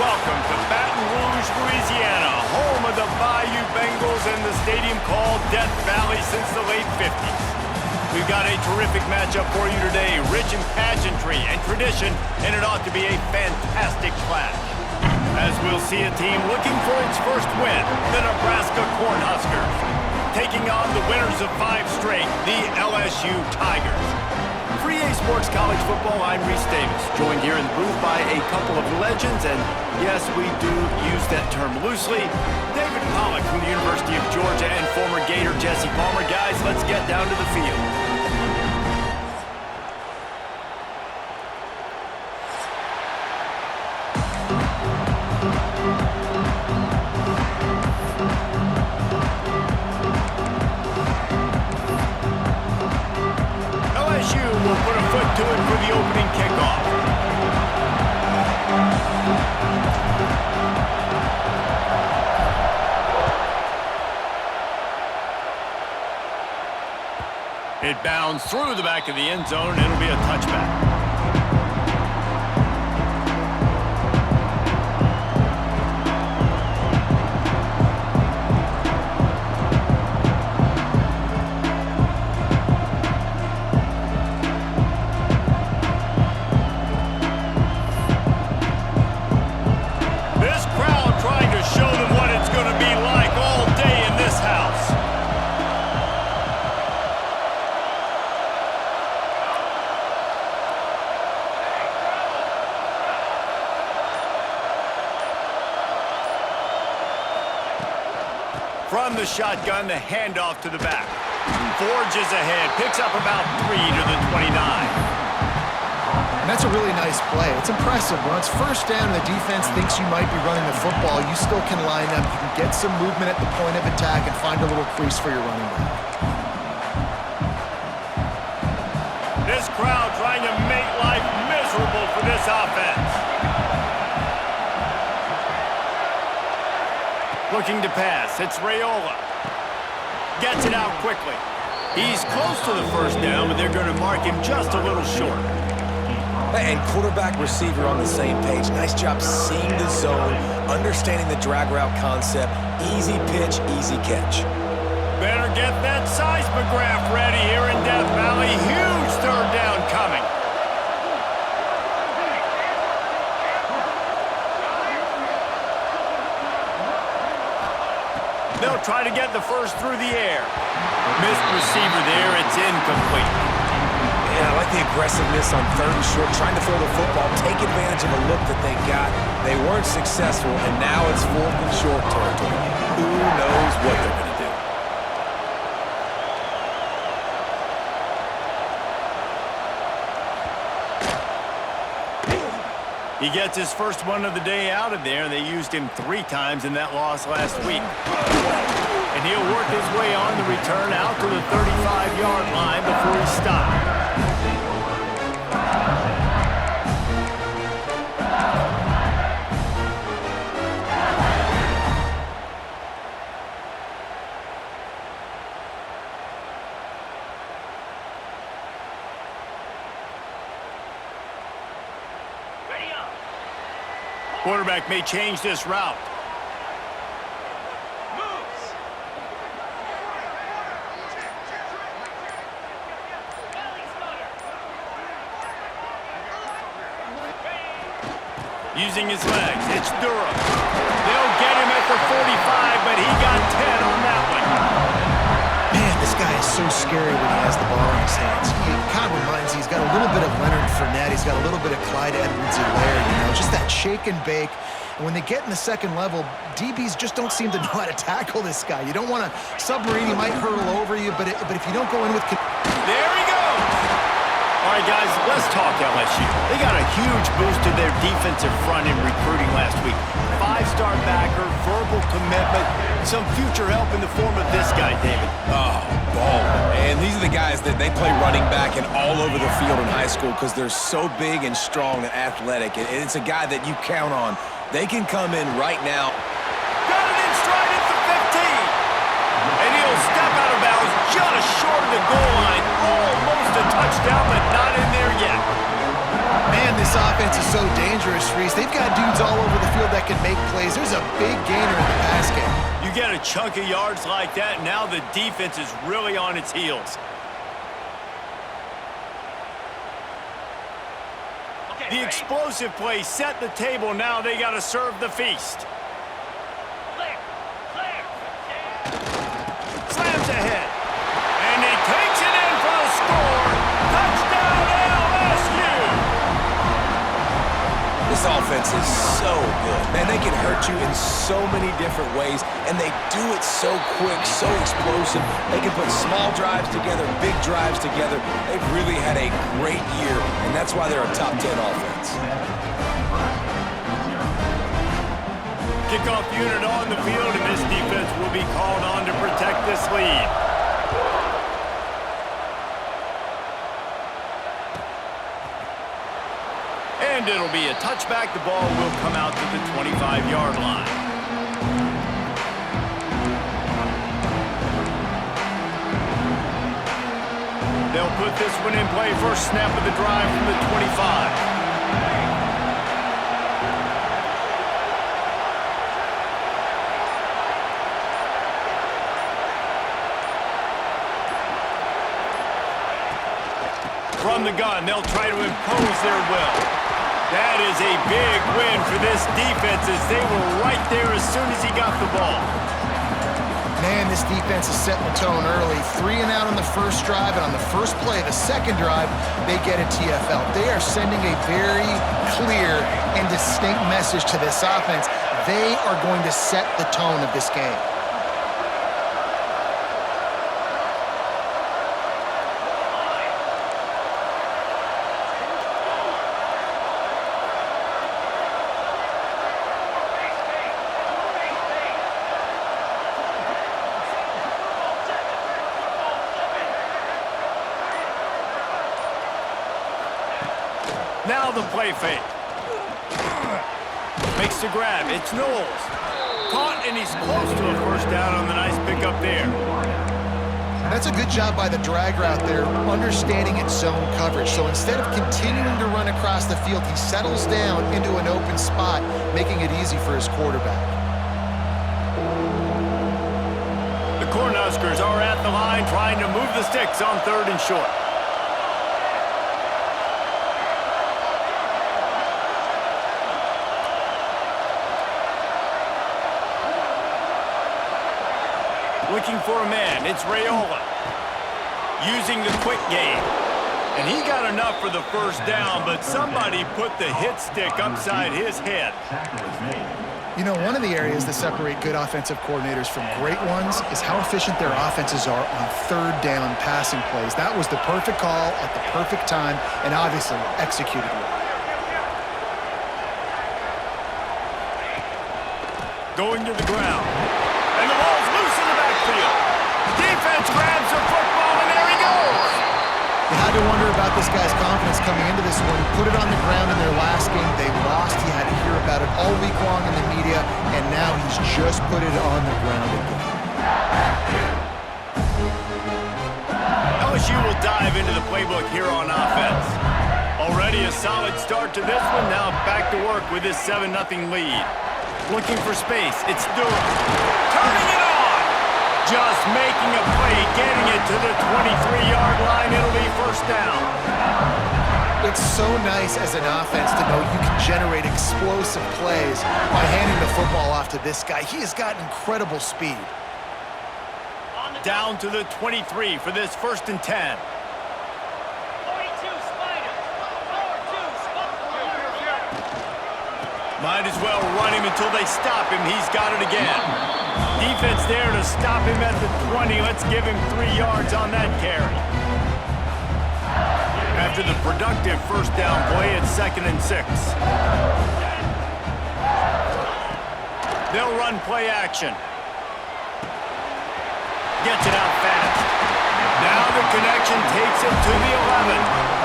welcome to Baton Rouge, Louisiana, home of the Bayou Bengals and the stadium called Death Valley since the late 50s. We've got a terrific matchup for you today, rich in pageantry and tradition, and it ought to be a fantastic clash. As we'll see a team looking for its first win, the Nebraska Cornhuskers, taking on the winners of 5 straight, the LSU Tigers. For EA Sports College Football, I'm Reese Davis, joined here in the booth by a couple of legends, and yes, we do use that term loosely. David Pollack from the University of Georgia and former Gator Jesse Palmer. Guys, let's get down to the field. Will put a foot to it for the opening kickoff. It bounds through the back of the end zone, and it'll be a touchback. From the shotgun, the handoff to the back. Forges ahead, picks up about 3 to the 29. And that's a really nice play. It's impressive. When it's first down and the defense thinks you might be running the football, you still can line up. You can get some movement at the point of attack and find a little crease for your running back. This crowd trying to make life miserable for this offense. Looking to pass, it's Raiola. Gets it out quickly. He's close to the first down, but they're going to mark him just a little short. And quarterback receiver on the same page. Nice job seeing the zone, understanding the drag route concept. Easy pitch, easy catch. Better get that seismograph ready here in Death Valley. Huge third down coming. They'll try to get the first through the air. Missed receiver there. It's incomplete. Yeah, I like the aggressiveness on 3rd and short, trying to throw the football, take advantage of a look that they got. They weren't successful, and now it's 4th and short territory. Who knows what they're going to do? He gets his first one of the day out of there. They used him 3 times in that loss last week. And he'll work his way on the return out to the 35-yard line before he stops. Quarterback may change this route. Using his legs, it's Durham. They'll get him at the 45, but he got 10 on that one. Man, this guy is so scary when he has the ball in his hands. He kind of reminds me, he's got a little bit of Leonard Fournette. He's got a little bit of Clyde Edwards-Helaire, you know, just that shake and bake. And when they get in the second level, DBs just don't seem to know how to tackle this guy. You don't want to submarine, he might hurtle over you, but if you don't go in with... There he goes! All right, guys, let's talk LSU. They got a huge boost to their defensive front in recruiting last week. 5-star backer, verbal commitment, some future help in the form of this guy, David. Oh, baller. And these are the guys that they play running back and all over the field in high school because they're so big and strong and athletic. And it's a guy that you count on. They can come in right now. Got it in stride at the 15. And he'll step out of bounds just short of the goal line. Almost a touchdown, but not in there yet. Man, Man, this offense is so dangerous, Reese. They've got dudes all over the field that can make plays. There's a big gainer in the pass game. You get a chunk of yards like that, now the defense is really on its heels. The explosive play set the table. Now they got to serve the feast. Slams ahead. And he takes it in for the score. Touchdown LSU! This offense is so good. Man, they can hurt you in so many different ways, and they do it so quick, so explosive. They can put small drives together, big drives together. They've really had a great year, and that's why they're a top 10 offense. Kickoff unit on the field, and this defense will be called on to protect this lead. And it'll be a touchback. The ball will come out to the 25-yard line. They'll put this one in play. First snap of the drive from the 25. From the gun, they'll try to impose their will. That is a big win for this defense as they were right there as soon as he got the ball. Man, this defense is setting the tone early. 3 and out on the first drive, and on the first play, the second drive, they get a TFL. They are sending a very clear and distinct message to this offense. They are going to set the tone of this game. Now the play fake. Makes the grab. It's Knowles. Caught, and he's close to a first down on the nice pickup there. That's a good job by the drag route there, understanding its zone coverage. So instead of continuing to run across the field, he settles down into an open spot, making it easy for his quarterback. The Cornhuskers are at the line trying to move the sticks on 3rd and short. Looking for a man, it's Raiola. Using the quick game. And he got enough for the first down, but somebody put the hit stick upside his head. You know, one of the areas that separate good offensive coordinators from great ones is how efficient their offenses are on 3rd down passing plays. That was the perfect call at the perfect time and obviously executed well. Going to the ground. And the ball's loose in the backfield. Defense grabs the football, and there he goes. You had to wonder about this guy's confidence coming into this one. He put it on the ground in their last game. They lost. He had to hear about it all week long in the media, and now he's just put it on the ground again. LSU will dive into the playbook here on offense. Already a solid start to this one. Now back to work with this 7-0 lead. Looking for space. It's Durham. Turning it on. Just making a play, getting it to the 23-yard line. It'll be first down. It's so nice as an offense to know you can generate explosive plays by handing the football off to this guy. He has got incredible speed. Down to the 23 for this 1st and 10. Might as well run him until they stop him. He's got it again. Defense there to stop him at the 20. Let's give him 3 yards on that carry. After the productive first down play, it's 2nd and 6. They'll run play action. Gets it out fast. Now the connection takes it to the 11.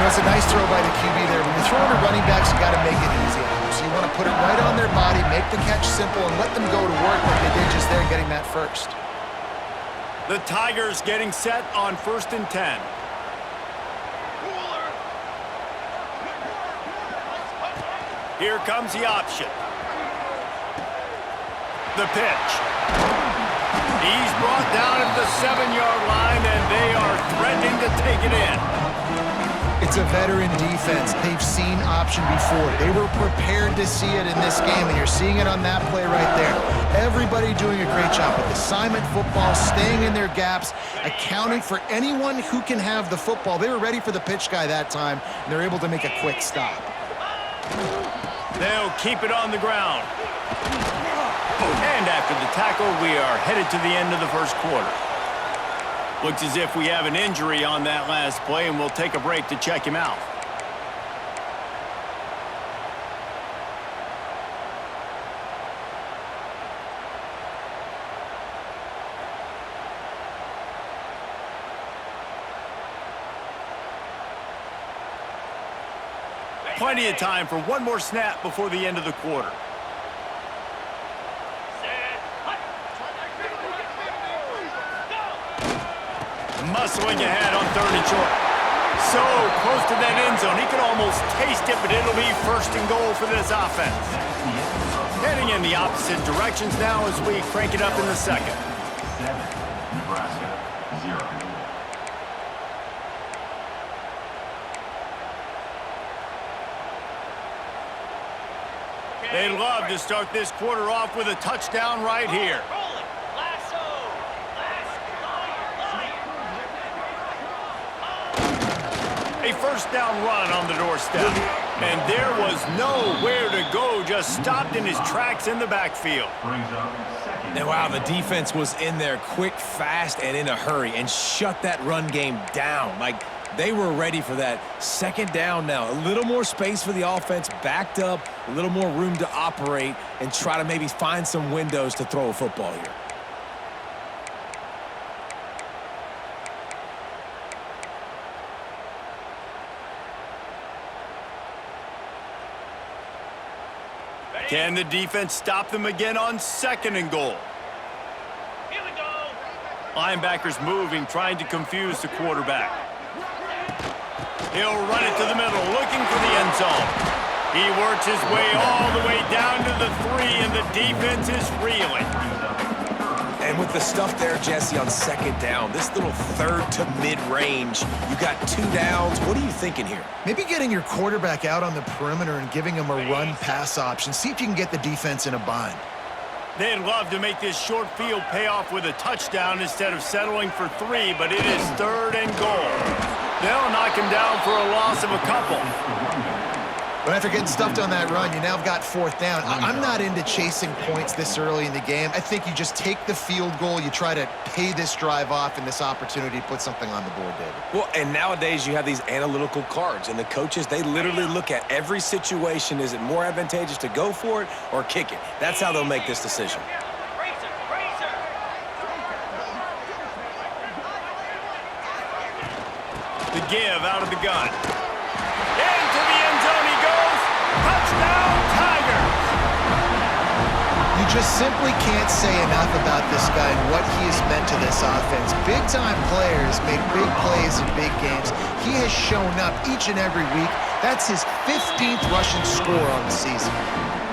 It's a nice throw by the QB there. When you're throwing to running backs, you got to make it easy on them. So you want to put it right on their body, make the catch simple, and let them go to work like they did just there getting that first. The Tigers getting set on 1st and 10. Here comes the option. The pitch. He's brought down at the 7-yard line, and they are threatening to take it in. It's a veteran defense. They've seen option before. They were prepared to see it in this game, and you're seeing it on that play right there. Everybody doing a great job with assignment football, staying in their gaps, accounting for anyone who can have the football. They were ready for the pitch guy that time, and they're able to make a quick stop. They'll keep it on the ground. And after the tackle, we are headed to the end of the first quarter. Looks as if we have an injury on that last play, and we'll take a break to check him out. Plenty of time for one more snap before the end of the quarter. Muscling ahead on 3rd and short. So close to that end zone. He could almost taste it, but it'll be 1st and goal for this offense. Heading in the opposite directions now as we crank it up in the second. 7, Nebraska, 0. They'd love to start this quarter off with a touchdown right here. A 1st down run on the doorstep. And there was nowhere to go, just stopped in his tracks in the backfield. And wow, the defense was in there quick, fast, and in a hurry and shut that run game down. Like, they were ready for that 2nd down now. A little more space for the offense, backed up, a little more room to operate and try to maybe find some windows to throw a football here. Can the defense stop them again on 2nd and goal? Here we go. Linebackers moving, trying to confuse the quarterback. He'll run it to the middle, looking for the end zone. He works his way all the way down to the 3, and the defense is reeling. And with the stuff there, Jesse, on 2nd down, this little 3rd to mid-range, you got 2 downs. What are you thinking here? Maybe getting your quarterback out on the perimeter and giving him a run-pass option. See if you can get the defense in a bind. They'd love to make this short field pay off with a touchdown instead of settling for 3, but it is 3rd and goal. They'll knock him down for a loss of a couple. But after getting stuffed on that run, you now have got 4th down. I'm not into chasing points this early in the game. I think you just take the field goal, you try to pay this drive off and this opportunity to put something on the board, David. Well, and nowadays you have these analytical cards, and the coaches, they literally look at every situation. Is it more advantageous to go for it or kick it? That's how they'll make this decision. The give out of the gun. Into the end zone he goes. Touchdown, Tigers! You just simply can't say enough about this guy and what he has meant to this offense. Big-time players make big plays in big games. He has shown up each and every week. That's his 15th rushing score on the season.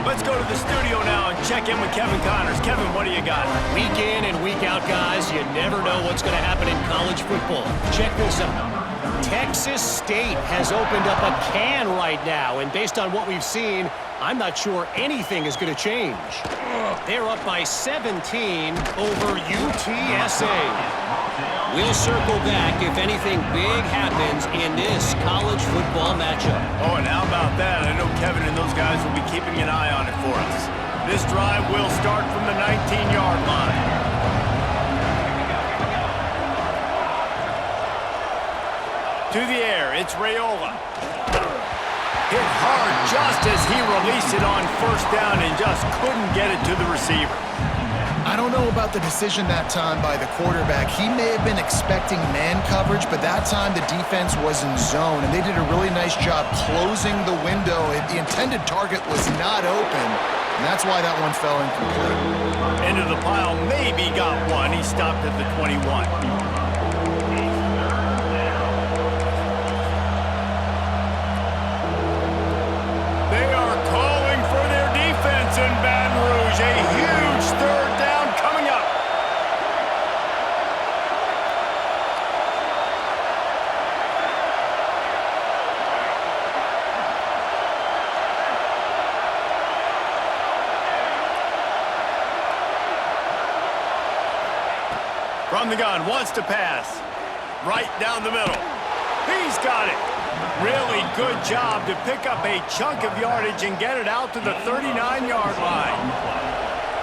Let's go to the studio now and check in with Kevin Connors. Kevin, what do you got? Week in and week out, guys, you never know what's going to happen in college football. Check this out. Texas State has opened up a can right now, and based on what we've seen, I'm not sure anything is going to change. They're up by 17 over UTSA. We'll circle back if anything big happens in this college football matchup. Oh, and how about that? I know Kevin and those guys will be keeping an eye on it for us. This drive will start from the 19-yard line. To the air, it's Raiola. Hit hard just as he released it on 1st down and just couldn't get it to the receiver. I don't know about the decision that time by the quarterback. He may have been expecting man coverage, but that time the defense was in zone, and they did a really nice job closing the window. The intended target was not open, and that's why that one fell incomplete. Into the pile, maybe got one. He stopped at the 21. They are calling From the gun, wants to pass. Right down the middle. He's got it. Really good job to pick up a chunk of yardage and get it out to the 39-yard line.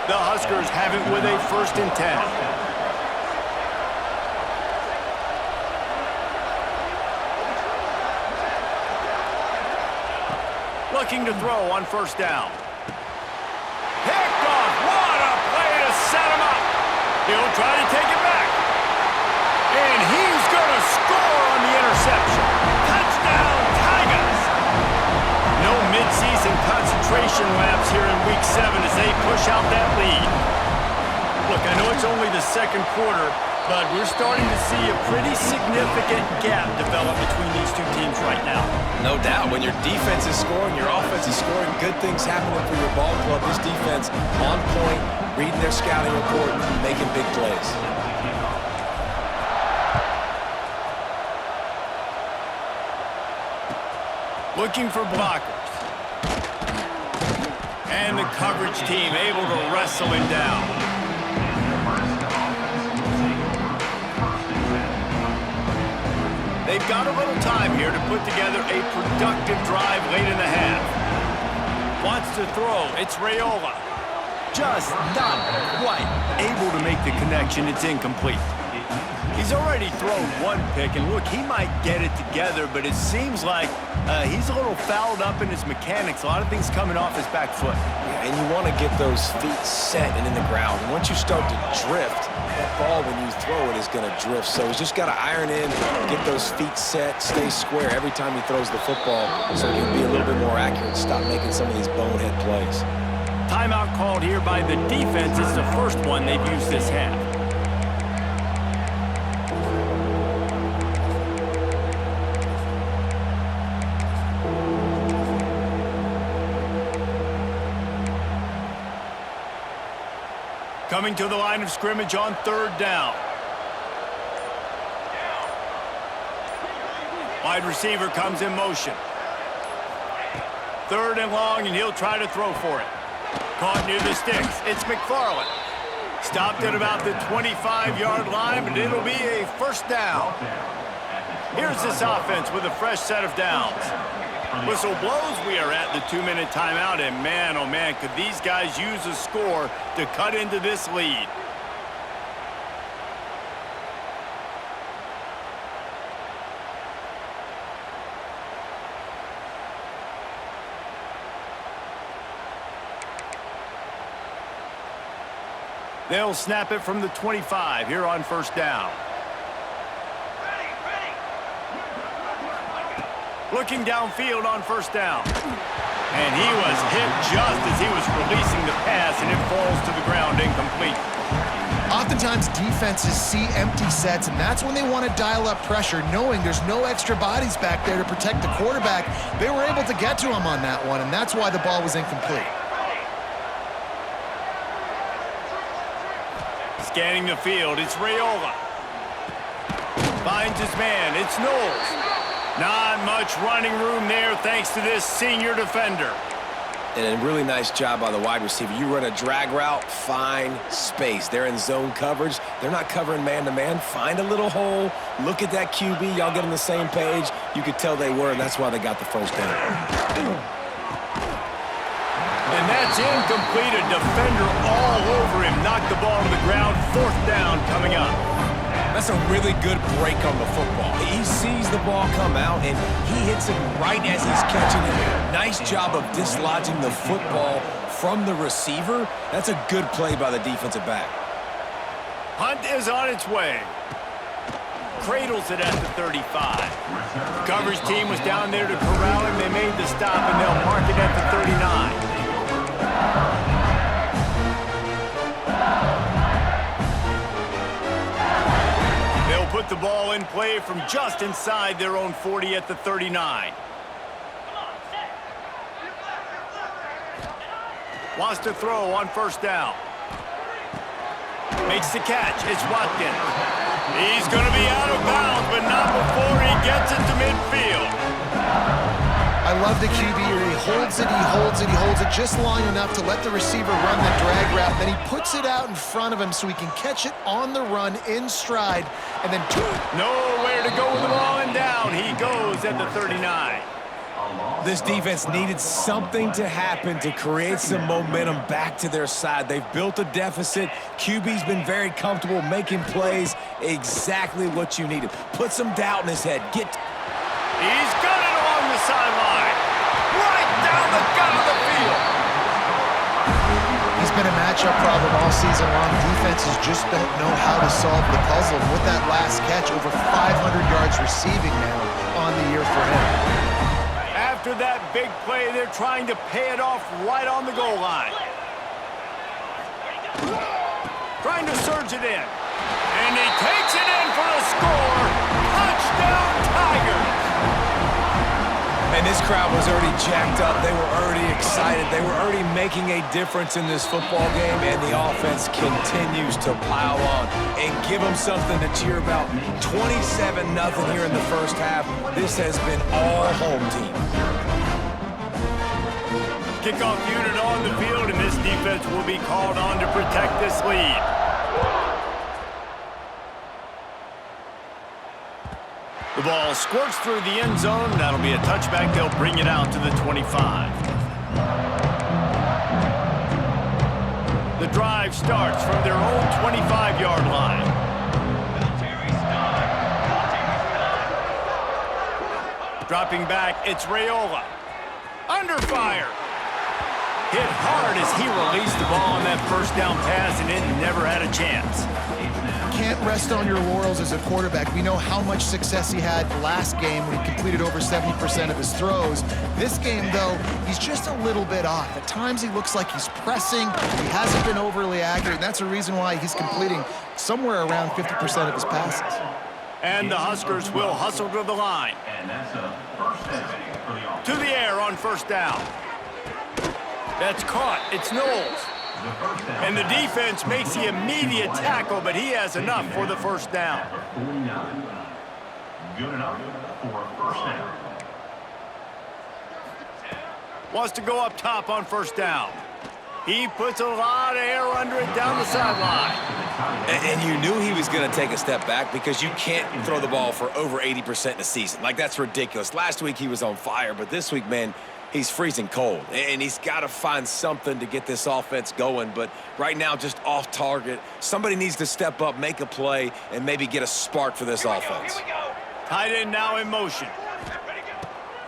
The Huskers have it with a 1st and 10. Looking to throw on 1st down. Picked off. What a play to set him up. He'll try to take it back. And he's going to score on the interception. Touchdown, Tigers. No midseason concentration laps here in Week 7 as they push out that lead. Look, I know it's only the 2nd quarter, but we're starting to see a pretty significant gap develop between these two teams right now. No doubt. When your defense is scoring, your offense is scoring, good things happening for your ball club. This defense on point, reading their scouting report, making big plays. Looking for blockers. And the coverage team able to wrestle him down. They've got a little time here to put together a productive drive late in the half. Wants to throw. It's Raiola. Just not quite able to make the connection. It's incomplete. He's already thrown 1 pick, and look, he might get it together, but it seems like he's a little fouled up in his mechanics. A lot of things coming off his back foot. Yeah, and you want to get those feet set and in the ground. And once you start to drift, that ball, when you throw it, is going to drift. So he's just got to iron in, get those feet set, stay square every time he throws the football so he can be a little bit more accurate, stop making some of these bonehead plays. Timeout called here by the defense. It's the first one they've used this half. Coming to the line of scrimmage on 3rd down. Wide receiver comes in motion. 3rd and long, and he'll try to throw for it. Caught near the sticks. It's McFarland. Stopped at about the 25-yard line, but it'll be a 1st down. Here's this offense with a fresh set of downs. Whistle blows, we are at the 2-minute timeout, and man, oh man, could these guys use a score to cut into this lead. They'll snap it from the 25 here on 1st down. Looking downfield on 1st down. And he was hit just as he was releasing the pass, and it falls to the ground incomplete. Oftentimes, defenses see empty sets, and that's when they want to dial up pressure, knowing there's no extra bodies back there to protect the quarterback. They were able to get to him on that one, and that's why the ball was incomplete. Scanning the field, it's Raiola. Finds his man, it's Knowles. Not much running room there thanks to this senior defender. And a really nice job by the wide receiver. You run a drag route, find space. They're in zone coverage. They're not covering man-to-man. Find a little hole. Look at that QB. Y'all get on the same page. You could tell they were, and that's why they got the 1st down. And that's incomplete. A defender all over him. Knocked the ball to the ground. 4th down coming up. That's a really good break on the football. He sees the ball come out, and he hits it right as he's catching it. Nice job of dislodging the football from the receiver. That's a good play by the defensive back. Hunt is on its way. Cradles it at the 35. Coverage team was down there to corral him. They made the stop, and they'll mark it at the 39. Put the ball in play from just inside their own 40 at the 39. Wants to throw on 1st down. Makes the catch. It's Watkins. He's going to be out of bounds, but not before he gets it to midfield. I I love the QB here. He holds it, he holds it, he holds it just long enough to let the receiver run the drag route. Then he puts it out in front of him so he can catch it on the run in stride. And then nowhere to go with the ball, and down he goes at the 39. This defense needed something to happen to create some momentum back to their side. They've built a deficit. QB's been very comfortable making plays. Exactly what you needed. Put some doubt in his head. He's got it along the sideline. Right down the gut of the field. He's been a matchup problem all season long. Defenses just don't know how to solve the puzzle. And with that last catch, over 500 yards receiving now on the year for him. After that big play, they're trying to pay it off right on the goal line. Trying to surge it in. And he takes it in for the score. Touchdown, Tigers! And this crowd was already jacked up. They were already excited. They were already making a difference in this football game, and the offense continues to pile on and give them something to cheer about. 27-0 here in the first half. This has been all home team. Kickoff unit on the field, and this defense will be called on to protect this lead. The ball squirts through the end zone. That'll be a touchback. They'll bring it out to the 25. The drive starts from their own 25-yard line. Dropping back, it's Raiola. Under fire. Hit hard as he released the ball on that first down pass, and it never had a chance. Can't rest on your laurels as a quarterback. We know how much success he had last game when he completed over 70% of his throws. This game, though, he's just a little bit off. At times, he looks like he's pressing. He hasn't been overly accurate, and that's a reason why he's completing somewhere around 50% of his passes. And the Huskers will hustle to the line. To the air on first down. That's caught. It's Knowles. And the defense makes the immediate tackle, but he has enough for the first down. Good enough for a first down. Wants to go up top on first down. He puts a lot of air under it down the sideline. And you knew he was going to take a step back because you can't throw the ball for over 80% in a season. Like, that's ridiculous. Last week he was on fire, but this week, man, he's freezing cold. And he's got to find something to get this offense going. But right now, just off target. Somebody needs to step up, make a play, and maybe get a spark for this offense. Tight end now in motion.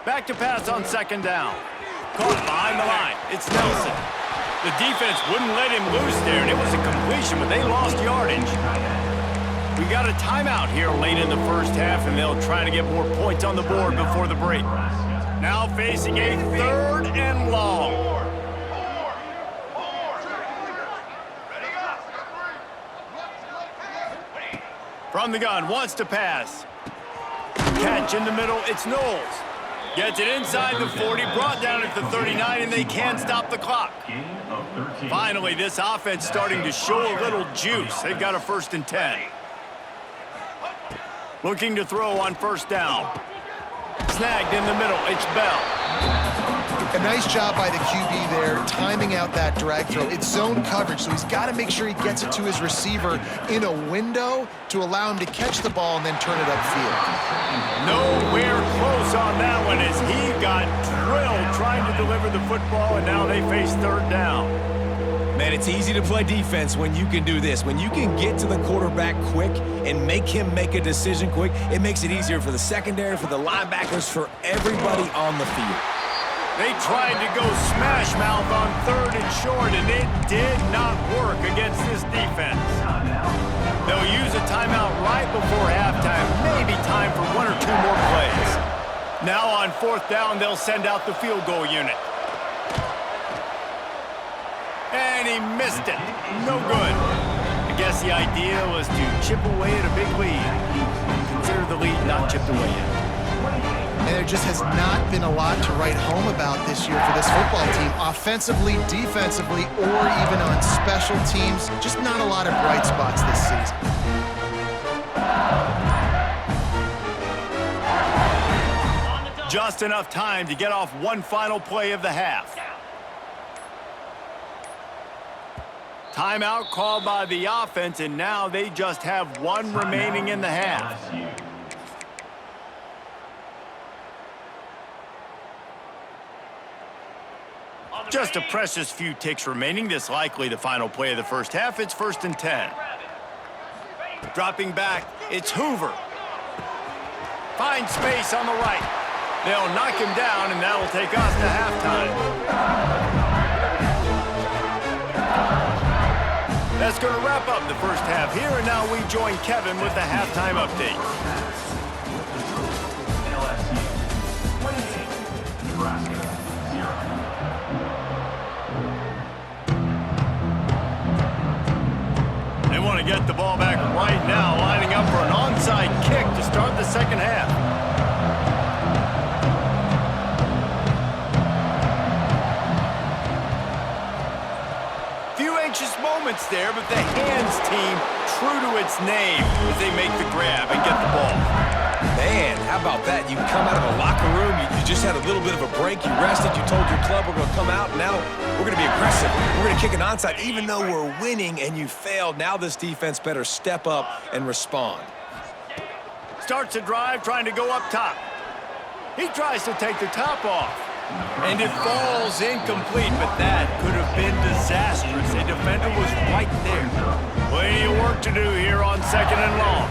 Back to pass on second down. Caught behind the line. It's Nelson. The defense wouldn't let him loose there, and it was a completion, but they lost yardage. We got a timeout here late in the first half, and they'll try to get more points on the board before the break. Now facing a third and long. From the gun, wants to pass. Catch in the middle, it's Knowles. Gets it inside the 40, brought down at the 39, and they can't stop the clock. Finally, this offense starting to show a little juice. They've got a 1st and 10. Looking to throw on first down. Snagged in the middle, it's Bell. A nice job by the QB there, timing out that drag throw. It's zone coverage, so he's got to make sure he gets it to his receiver in a window to allow him to catch the ball and then turn it upfield. Nowhere close on that one as he got drilled trying to deliver the football, and now they face third down. Man, it's easy to play defense when you can do this. When you can get to the quarterback quick and make him make a decision quick, it makes it easier for the secondary, for the linebackers, for everybody on the field. They tried to go smash mouth on third and short, and it did not work against this defense. They'll use a timeout right before halftime, maybe time for 1 or 2 more plays. Now on fourth down, they'll send out the field goal unit. And he missed it. No good. I guess the idea was to chip away at a big lead. Consider the lead not chipped away yet. And there just has not been a lot to write home about this year for this football team. Offensively, defensively, or even on special teams. Just not a lot of bright spots this season. Just enough time to get off one final play of the half. Timeout called by the offense, and now they just have one remaining in the half. Just a precious few ticks remaining. This likely the final play of the first half. It's 1st and 10. Dropping back, it's Hoover. Finds space on the right. They'll knock him down, and that'll take us to halftime. That's going to wrap up the first half here, and now we join Kevin with the halftime update. LSU 28, Nebraska 0. They want to get the ball back right now, lining up for an onside kick to start the second half. Few anxious moments there, but the hands team true to its name as they make the grab and get the ball. Man, how about that? You come out of the locker room, you just had a little bit of a break, you rested, you told your club we're going to come out, and now we're going to be aggressive. We're going to kick an onside, even though we're winning and you failed. Now this defense better step up and respond. Starts a drive trying to go up top. He tries to take the top off. And it falls incomplete, but that could have been disastrous. A defender was right there. Plenty of work to do here on 2nd and long.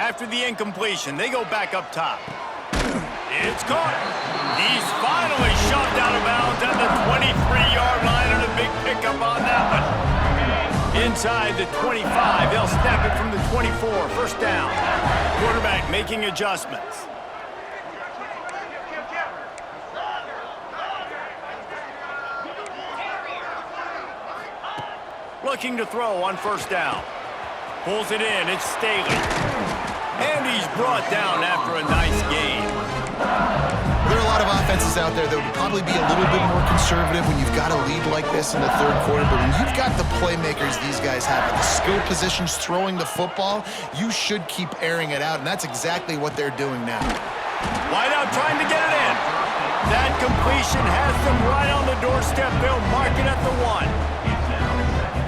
After the incompletion, they go back up top. It's caught. He's finally shoved out of bounds at the 23-yard line, and a big pickup on that one. Inside the 25, they'll snap it from the 24. First down. Quarterback making adjustments. Looking to throw on first down. Pulls it in. It's Staley. And he's brought down after a nice gain. There are a lot of offenses out there that would probably be a little bit more conservative when you've got a lead like this in the third quarter, but when you've got the playmakers these guys have at the skill positions throwing the football, you should keep airing it out, and that's exactly what they're doing now. Wideout trying to get it in. That completion has them right on the doorstep. They'll mark it at the 1.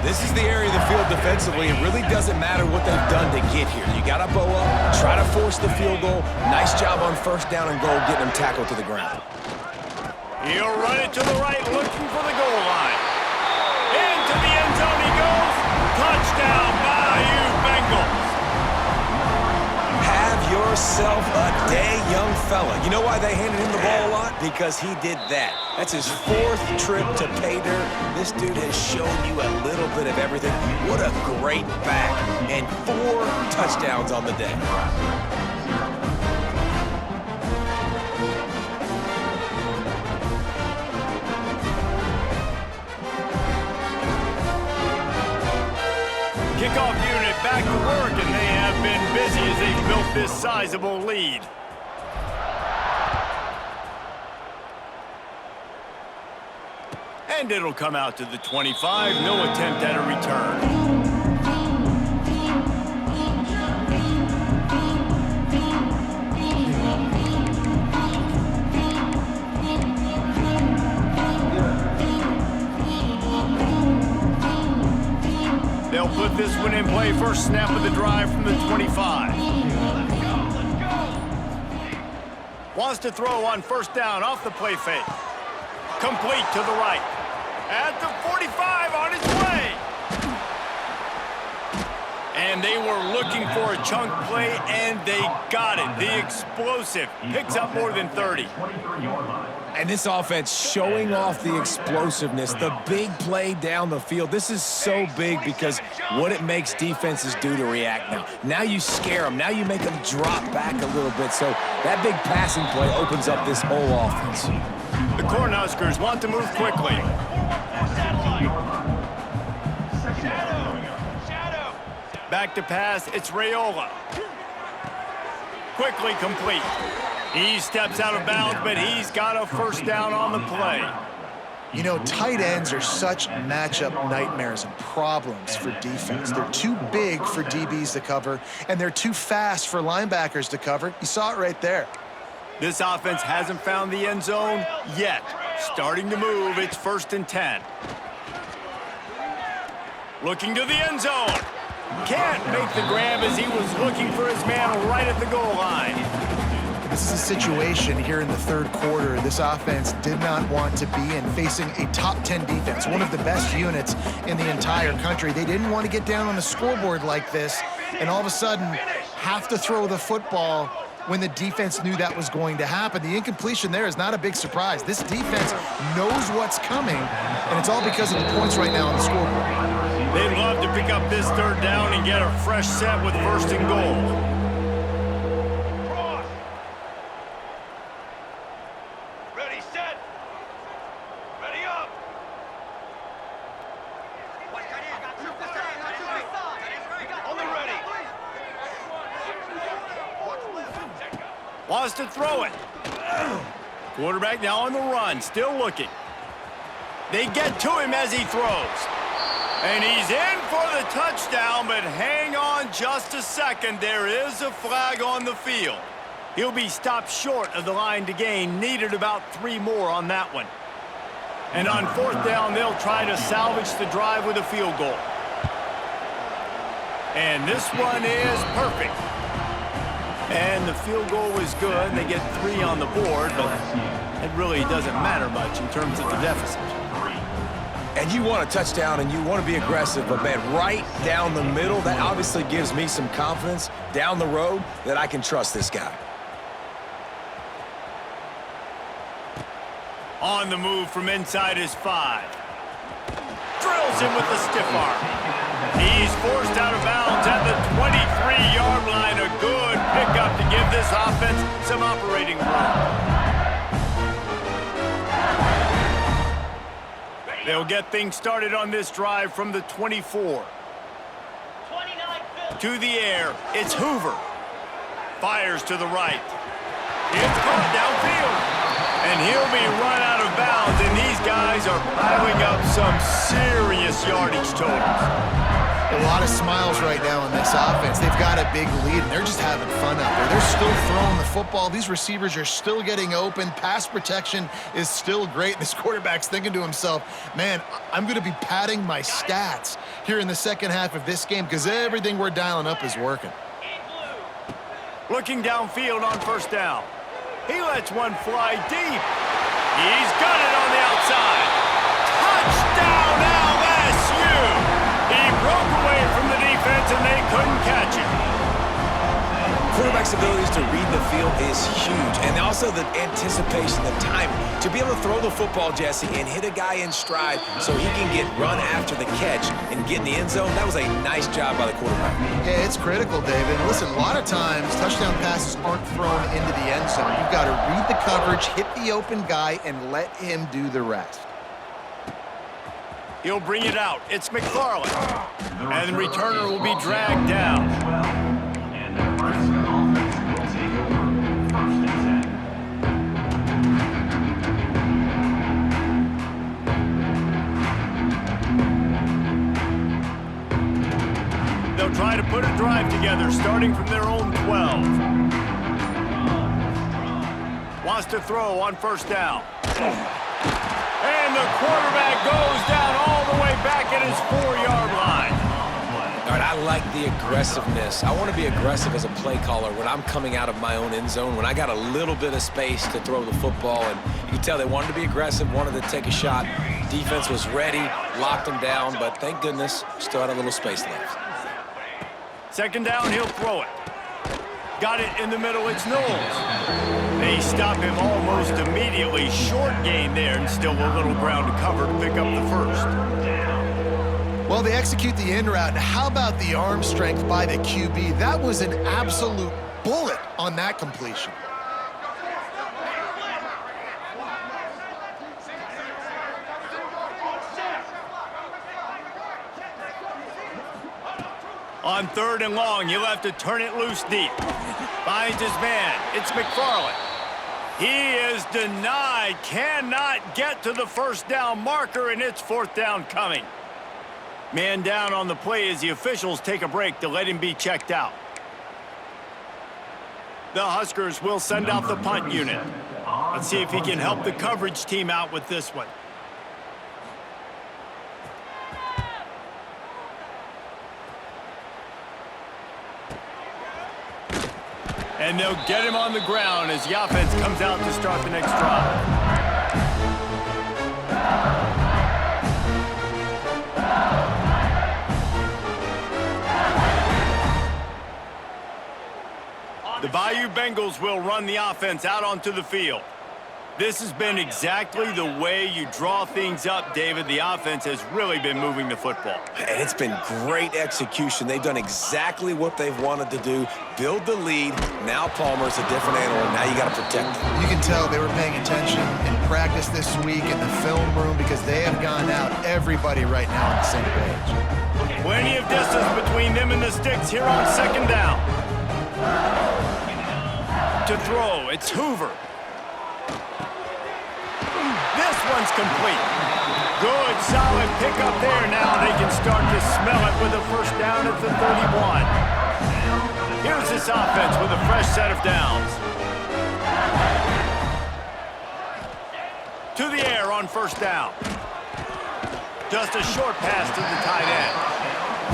This is the area of the field defensively. It really doesn't matter what they've done to get here. You got to bow up, try to force the field goal. Nice job on first down and goal, getting them tackled to the ground. He'll run it to the right, looking for the goal line. Into the end zone he goes. Touchdown, Bayou Bengals. Have yourself a day, young fella. You know why they handed him the ball a lot? Because he did that. That's his 4th trip to pay dirt. This dude has shown you a little bit of everything. What a great back. And 4 touchdowns on the day. Kickoff unit back to work, and they have been busy as they've built this sizable lead. And it'll come out to the 25. No attempt at a return. They'll put this one in play. First snap of the drive from the 25. Wants to throw on first down off the play fake. Complete to the right. At the 45 on his way. And they were looking for a chunk play, and they got it. The explosive picks up more than 30. And this offense showing off the explosiveness, the big play down the field. This is so big because what it makes defenses do to react now. Now you scare them. Now you make them drop back a little bit. So that big passing play opens up this whole offense. The Cornhuskers want to move quickly. Back to pass, it's Raiola. Quickly complete. He steps out of bounds, but he's got a first down on the play. You know, tight ends are such matchup nightmares and problems for defense. They're too big for DBs to cover, and they're too fast for linebackers to cover. You saw it right there. This offense hasn't found the end zone yet. Starting to move, it's 1st and 10. Looking to the end zone. Can't make the grab as he was looking for his man right at the goal line. This is a situation here in the third quarter this offense did not want to be in, facing a top 10 defense, one of the best units in the entire country. They didn't want to get down on the scoreboard like this and all of a sudden have to throw the football when the defense knew that was going to happen. The incompletion there is not a big surprise. This defense knows what's coming, and it's all because of the points right now on the scoreboard. They'd love to pick up this 3rd down and get a fresh set with 1st and goal. Wants to throw it. Quarterback now on the run, still looking. They get to him as he throws. And he's in for the touchdown, but hang on just a second. There is a flag on the field. He'll be stopped short of the line to gain. Needed about 3 more on that one. And on 4th down, they'll try to salvage the drive with a field goal. And this one is perfect. And the field goal was good. They get 3 on the board, but it really doesn't matter much in terms of the deficit. And you want a touchdown and you want to be aggressive, but man, right down the middle, that obviously gives me some confidence down the road that I can trust this guy. On the move from inside his 5. Drills him with the stiff arm. He's forced out of bounds at the 23-yard line. A good pickup to give this offense some operating room. They'll get things started on this drive from the 24. To the air, it's Hoover. Fires to the right. It's caught downfield. And he'll be run out of bounds, and these guys are piling up some serious yardage totals. A lot of smiles right now in this offense. They've got a big lead, and they're just having fun out there. They're still throwing the football. These receivers are still getting open. Pass protection is still great. This quarterback's thinking to himself, man, I'm going to be padding my stats here in the second half of this game because everything we're dialing up is working. Looking downfield on 1st down. He lets one fly deep. He's got it on the outside. Touchdown, LSU! He broke away from the defense, and they couldn't catch him. Quarterback's abilities to read the field is huge, and also the anticipation, the timing. To be able to throw the football, Jesse, and hit a guy in stride so he can get run after the catch and get in the end zone, that was a nice job by the quarterback. Yeah, it's critical, David. Listen, a lot of times touchdown passes aren't thrown into the end zone. You've got to read the coverage, hit the open guy, and let him do the rest. He'll bring it out. It's McFarland. And the returner will be dragged down. And the first offense will take over 1st and 10. They'll try to put a drive together, starting from their own 12. Wants to throw on 1st down. And the quarterback goes down all the way back at his 4-yard line. All right, I like the aggressiveness. I want to be aggressive as a play caller when I'm coming out of my own end zone, when I got a little bit of space to throw the football. And you can tell they wanted to be aggressive, wanted to take a shot. Defense was ready, locked them down, but thank goodness, still had a little space left. 2nd down, he'll throw it. Got it in the middle, it's Knowles. They stop him almost immediately. Short gain there, and still a little ground to cover to pick up the 1st. Well, they execute the in route. How about the arm strength by the QB? That was an absolute bullet on that completion. On 3rd and long, he'll have to turn it loose deep. Finds his man. It's McFarland. He is denied, cannot get to the first down marker, and it's fourth down coming. Man down on the play as the officials take a break to let him be checked out. The Huskers will send out the punt unit. Let's see if he can help the coverage team out with this one. And they'll get him on the ground as the offense comes out to start the next drive. The Bayou Bengals will run the offense out onto the field. This has been exactly the way you draw things up, David. The offense has really been moving the football. And it's been great execution. They've done exactly what they've wanted to do. Build the lead. Now Palmer's a different animal. Now you got to protect him. You can tell they were paying attention in practice this week in the film room because they have gone out, everybody right now on the same page. Plenty of distance between them and the sticks here on second down. To throw, it's Hoover. This one's complete. Good, solid pickup there. Now they can start to smell it with a first down at the 31. Here's this offense with a fresh set of downs. To the air on first down. Just a short pass to the tight end.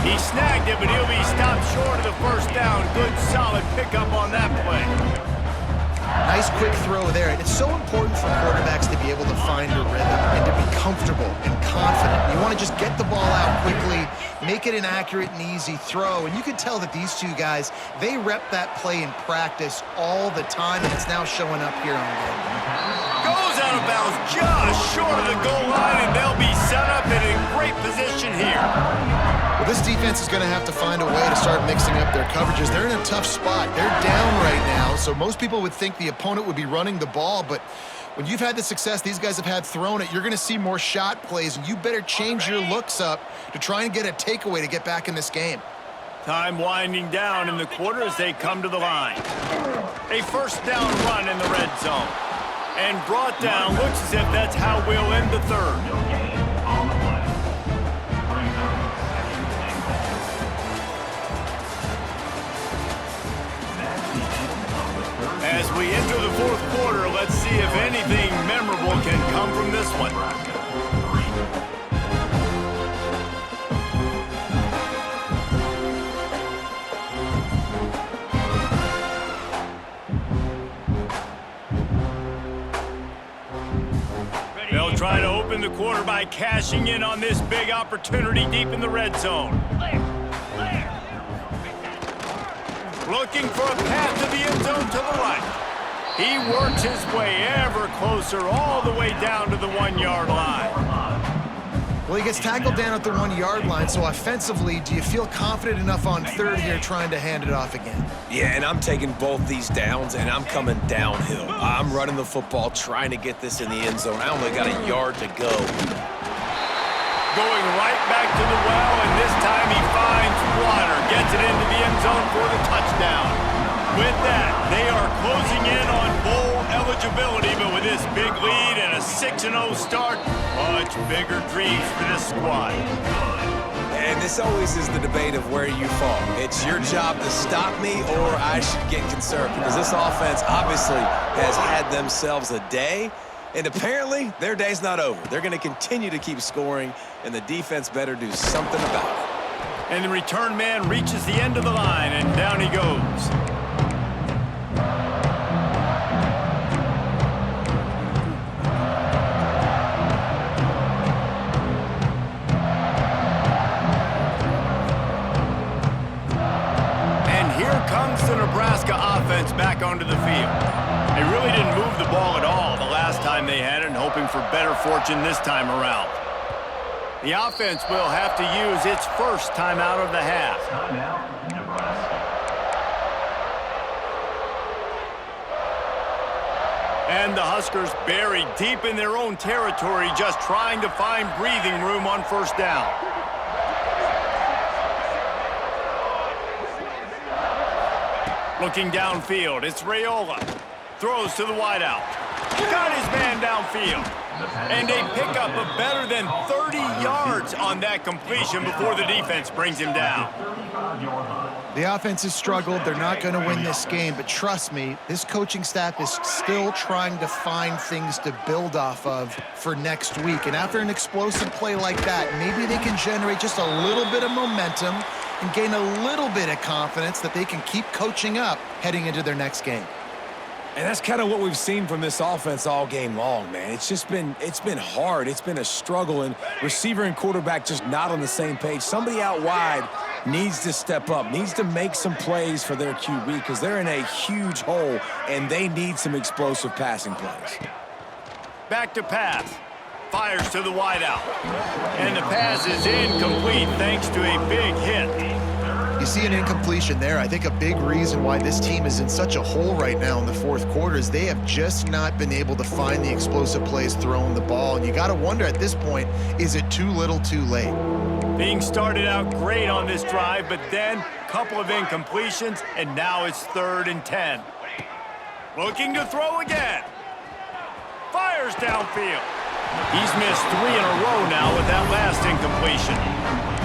He snagged it, but he'll be stopped short of the first down. Good, solid pickup on that play. Nice quick throw there. And it's so important for quarterbacks to be able to find a rhythm and to be comfortable and confident. You want to just get the ball out quickly, make it an accurate and easy throw. And you can tell that these two guys, they rep that play in practice all the time, and it's now showing up here on game. Goes out of bounds just short of the goal line, and they'll be set up in a great position here. Well, this defense is going to have to find a way to start mixing up their coverages. They're in a tough spot. They're down right now, so most people would think the opponent would be running the ball, but when you've had the success these guys have had throwing it, you're going to see more shot plays, and you better change your looks up to try and get a takeaway to get back in this game. Time winding down in the quarter as they come to the line. A first down run in the red zone. And brought down, looks as if that's how we'll end the third. As we enter the fourth quarter, let's see if anything memorable can come from this one. They'll try to open the quarter by cashing in on this big opportunity deep in the red zone. Looking for a path to the end zone to the right. He works his way ever closer all the way down to the 1-yard line. Well, he gets tackled down at the 1-yard line, so offensively, do you feel confident enough on third here trying to hand it off again? Yeah, and I'm taking both these downs, and I'm coming downhill. I'm running the football, trying to get this in the end zone. I only got a yard to go. Going right back to the well, and this time he finds water. Gets it into the end zone for the touchdown. With that, they are closing in on bowl eligibility, but with this big lead and a 6-0 start, much bigger dreams for this squad. And this always is the debate of where you fall. It's your job to stop me, or I should get concerned, because this offense obviously has had themselves a day, and apparently their day's not over. They're going to continue to keep scoring, and the defense better do something about it. And the return man reaches the end of the line, and down he goes. The Nebraska offense back onto the field. They really didn't move the ball at all the last time they had it, and hoping for better fortune this time around. The offense will have to use its first timeout of the half. Timeout, Nebraska. And the Huskers buried deep in their own territory, just trying to find breathing room on first down. Looking downfield, it's Raiola. Throws to the wideout. Got his man downfield. And they pick up a better than 30 yards on that completion before the defense brings him down. The offense has struggled. They're not going to win this game, but trust me, this coaching staff is still trying to find things to build off of for next week. And after an explosive play like that, maybe they can generate just a little bit of momentum and gain a little bit of confidence that they can keep coaching up heading into their next game. And that's kind of what we've seen from this offense all game long, man. It's been hard. It's been a struggle, and receiver and quarterback just not on the same page. Somebody out wide needs to step up, needs to make some plays for their QB because they're in a huge hole, and they need some explosive passing plays. Back to pass. Fires to the wideout. And the pass is incomplete thanks to a big hit. You see an incompletion there. I think a big reason why this team is in such a hole right now in the fourth quarter is they have just not been able to find the explosive plays throwing the ball. And you got to wonder at this point, is it too little too late? Being started out great on this drive, but then a couple of incompletions, and now it's 3rd and 10. Looking to throw again. Fires downfield. He's missed 3 in a row now with that last incompletion.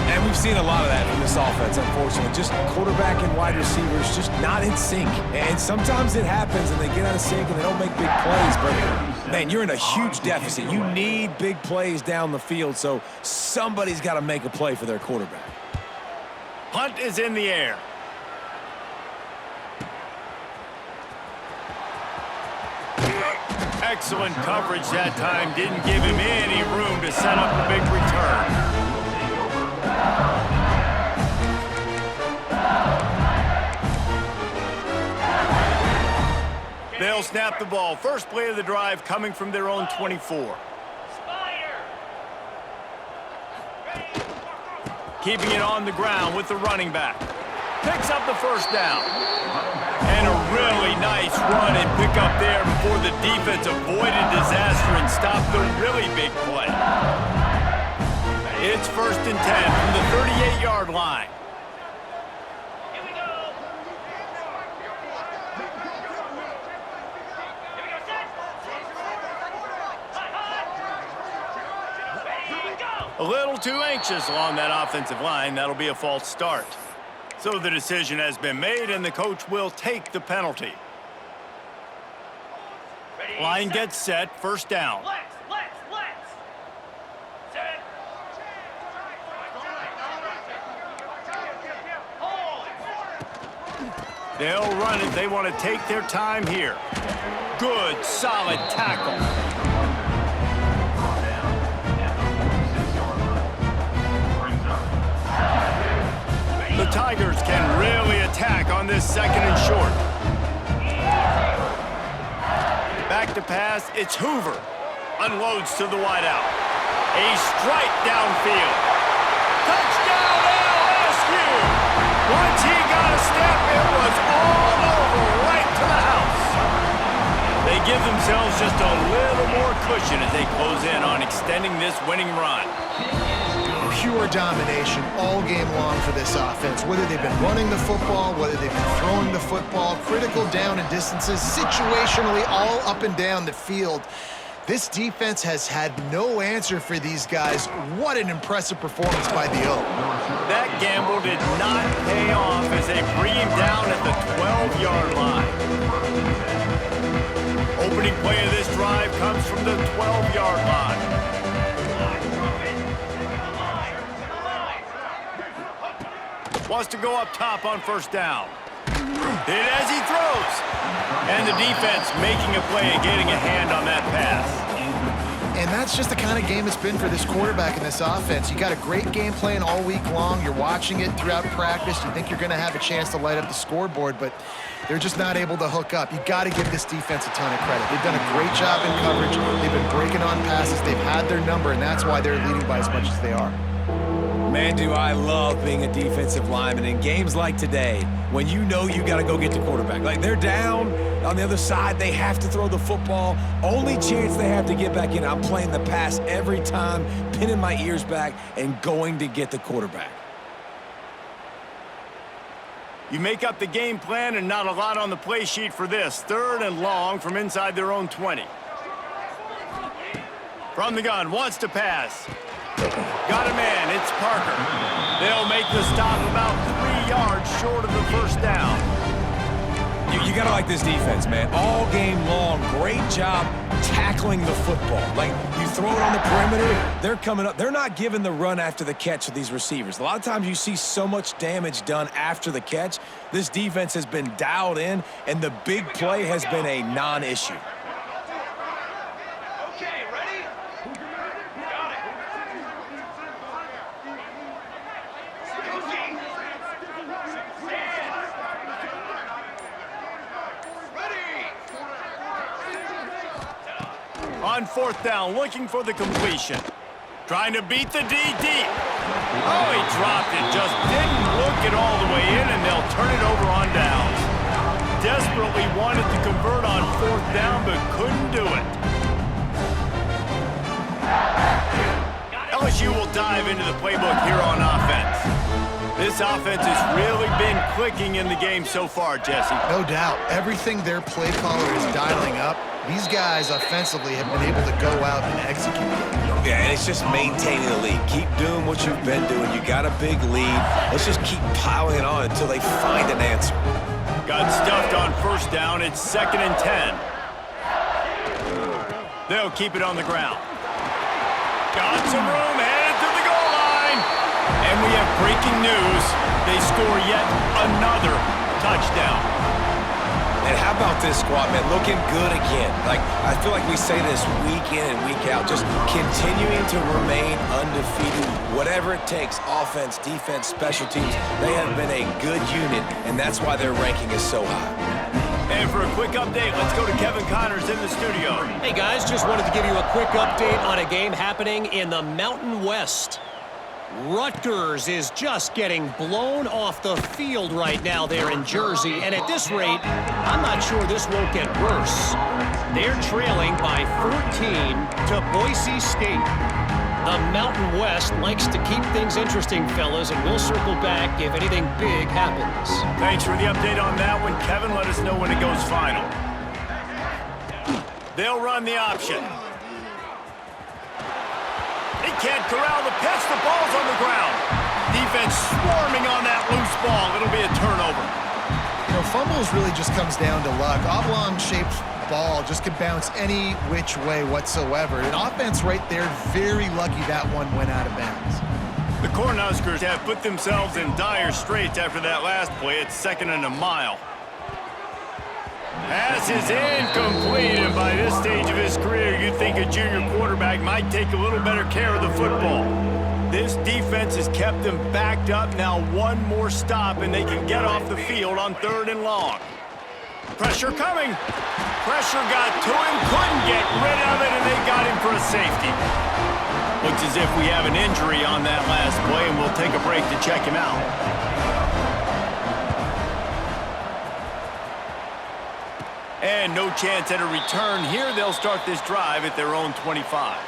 And we've seen a lot of that from this offense, unfortunately. Just quarterback and wide receivers just not in sync. And sometimes it happens and they get out of sync and they don't make big plays. But, man, you're in a huge deficit. You need big plays down the field, so somebody's got to make a play for their quarterback. Punt is in the air. Excellent coverage that time. Didn't give him any room to set up a big return. They'll snap the ball. First play of the drive coming from their own 24. Keeping it on the ground with the running back. Picks up the first down. And a really nice run and pick up there before the defense avoided disaster and stopped the really big play. It's 1st and 10 from the 38-yard line. A little too anxious along that offensive line. That'll be a false start. So the decision has been made, and the coach will take the penalty. Line gets set, 1st down. They'll run it. They want to take their time here. Good, solid tackle. The Tigers can really attack on this 2nd and short. Back to pass, it's Hoover. Unloads to the wideout. A strike downfield. Touchdown LSU! Once he got a step, it was all over right to the house. They give themselves just a little more cushion as they close in on extending this winning run. Pure domination all game long for this offense. Whether they've been running the football, whether they've been throwing the football, critical down and distances, situationally all up and down the field. This defense has had no answer for these guys. What an impressive performance by the Oak. That gamble did not pay off as they bring him down at the 12-yard line. Opening play of this drive comes from the 12-yard line. Wants to go up top on 1st down. Hit as he throws. And the defense making a play and getting a hand on that pass. And that's just the kind of game it's been for this quarterback in this offense. You got a great game plan all week long. You're watching it throughout practice. You think you're going to have a chance to light up the scoreboard, but they're just not able to hook up. You got to give this defense a ton of credit. They've done a great job in coverage. They've been breaking on passes. They've had their number, and that's why they're leading by as much as they are. Man, do I love being a defensive lineman in games like today when you know you got to go get the quarterback. Like, they're down on the other side. They have to throw the football. Only chance they have to get back in. I'm playing the pass every time, pinning my ears back and going to get the quarterback. You make up the game plan and not a lot on the play sheet for this. 3rd and long from inside their own 20. From the gun, wants to pass. Got a man, it's Parker. They'll make the stop about 3 yards short of the first down. You got to like this defense, man. All game long, great job tackling the football. Like, you throw it on the perimeter, they're coming up. They're not giving the run after the catch with these receivers. A lot of times you see so much damage done after the catch. This defense has been dialed in, and the big play has been a non-issue. Okay, ready? Got it. On 4th down, looking for the completion. Trying to beat the D deep. Oh, he dropped it. Just didn't look it all the way in, and they'll turn it over on downs. Desperately wanted to convert on 4th down, but couldn't do it. LSU will dive into the playbook here on offense. This offense has really been clicking in the game so far, Jesse. No doubt. Everything their play caller is dialing up, these guys offensively have been able to go out and execute. Yeah, and it's just maintaining the lead. Keep doing what you've been doing. You got a big lead. Let's just keep piling it on until they find an answer. Got stuffed on 1st down. It's 2nd and 10. They'll keep it on the ground. Got some room, headed to the goal line. And we have breaking news. They score yet another touchdown. And how about this squad, man? Looking good again. Like, I feel like we say this week in and week out, just continuing to remain undefeated. Whatever it takes, offense, defense, special teams, they have been a good unit, and that's why their ranking is so high. And for a quick update, let's go to Kevin Connors in the studio. Hey, guys, just wanted to give you a quick update on a game happening in the Mountain West. Rutgers is just getting blown off the field right now there in Jersey, and at this rate, I'm not sure this won't get worse. They're trailing by 14 to Boise State. The Mountain West likes to keep things interesting, fellas, and we'll circle back if anything big happens. Thanks for the update on that one, Kevin. Let us know when it goes final. They'll run the option. He can't corral the pitch. The ball's on the ground. Defense swarming on that loose ball. It'll be a turnover. You know, fumbles really just comes down to luck. Oblong-shaped ball just could bounce any which way whatsoever. An offense right there, very lucky that one went out of bounds. The Cornhuskers have put themselves in dire straits after that last play. It's 2nd and a mile. Pass is incomplete, and by this stage of his career, you'd think a junior quarterback might take a little better care of the football. This defense has kept them backed up. Now one more stop, and they can get off the field on 3rd and long. Pressure coming. Pressure got to him, couldn't get rid of it, and they got him for a safety. Looks as if we have an injury on that last play, and we'll take a break to check him out. And no chance at a return here. They'll start this drive at their own 25.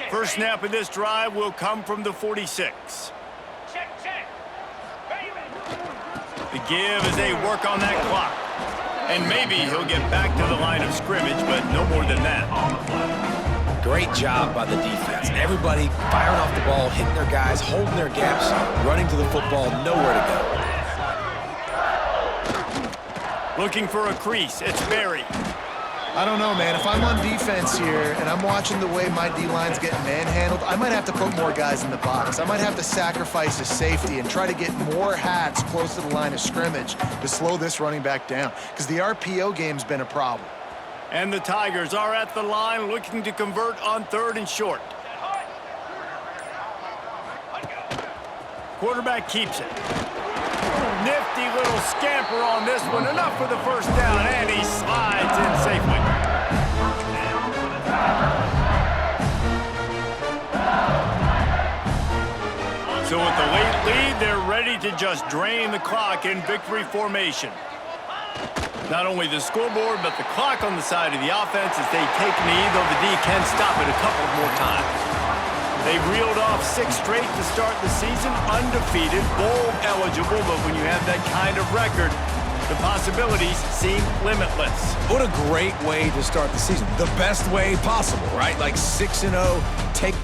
First snap of this drive will come from the 46. Check. The give as they work on that clock. And maybe he'll get back to the line of scrimmage, but no more than that. Great job by the defense. Everybody firing off the ball, hitting their guys, holding their gaps, running to the football, nowhere to go. Looking for a crease. It's Berry. I don't know, man. If I'm on defense here and I'm watching the way my D-line's getting manhandled, I might have to put more guys in the box. I might have to sacrifice a safety and try to get more hats close to the line of scrimmage to slow this running back down, because the RPO game's been a problem. And the Tigers are at the line looking to convert on 3rd and short. Quarterback keeps it. Nifty little scamper on this one. Enough for the first down, and he slides in safely. So with the late lead, they're ready to just drain the clock in victory formation. Not only the scoreboard, but the clock on the side of the offense as they take a knee, though the D can stop it a couple more times. They've reeled off 6 straight to start the season, undefeated, bowl eligible, but when you have that kind of record, the possibilities seem limitless. What a great way to start the season. The best way possible, right? Like 6-0, take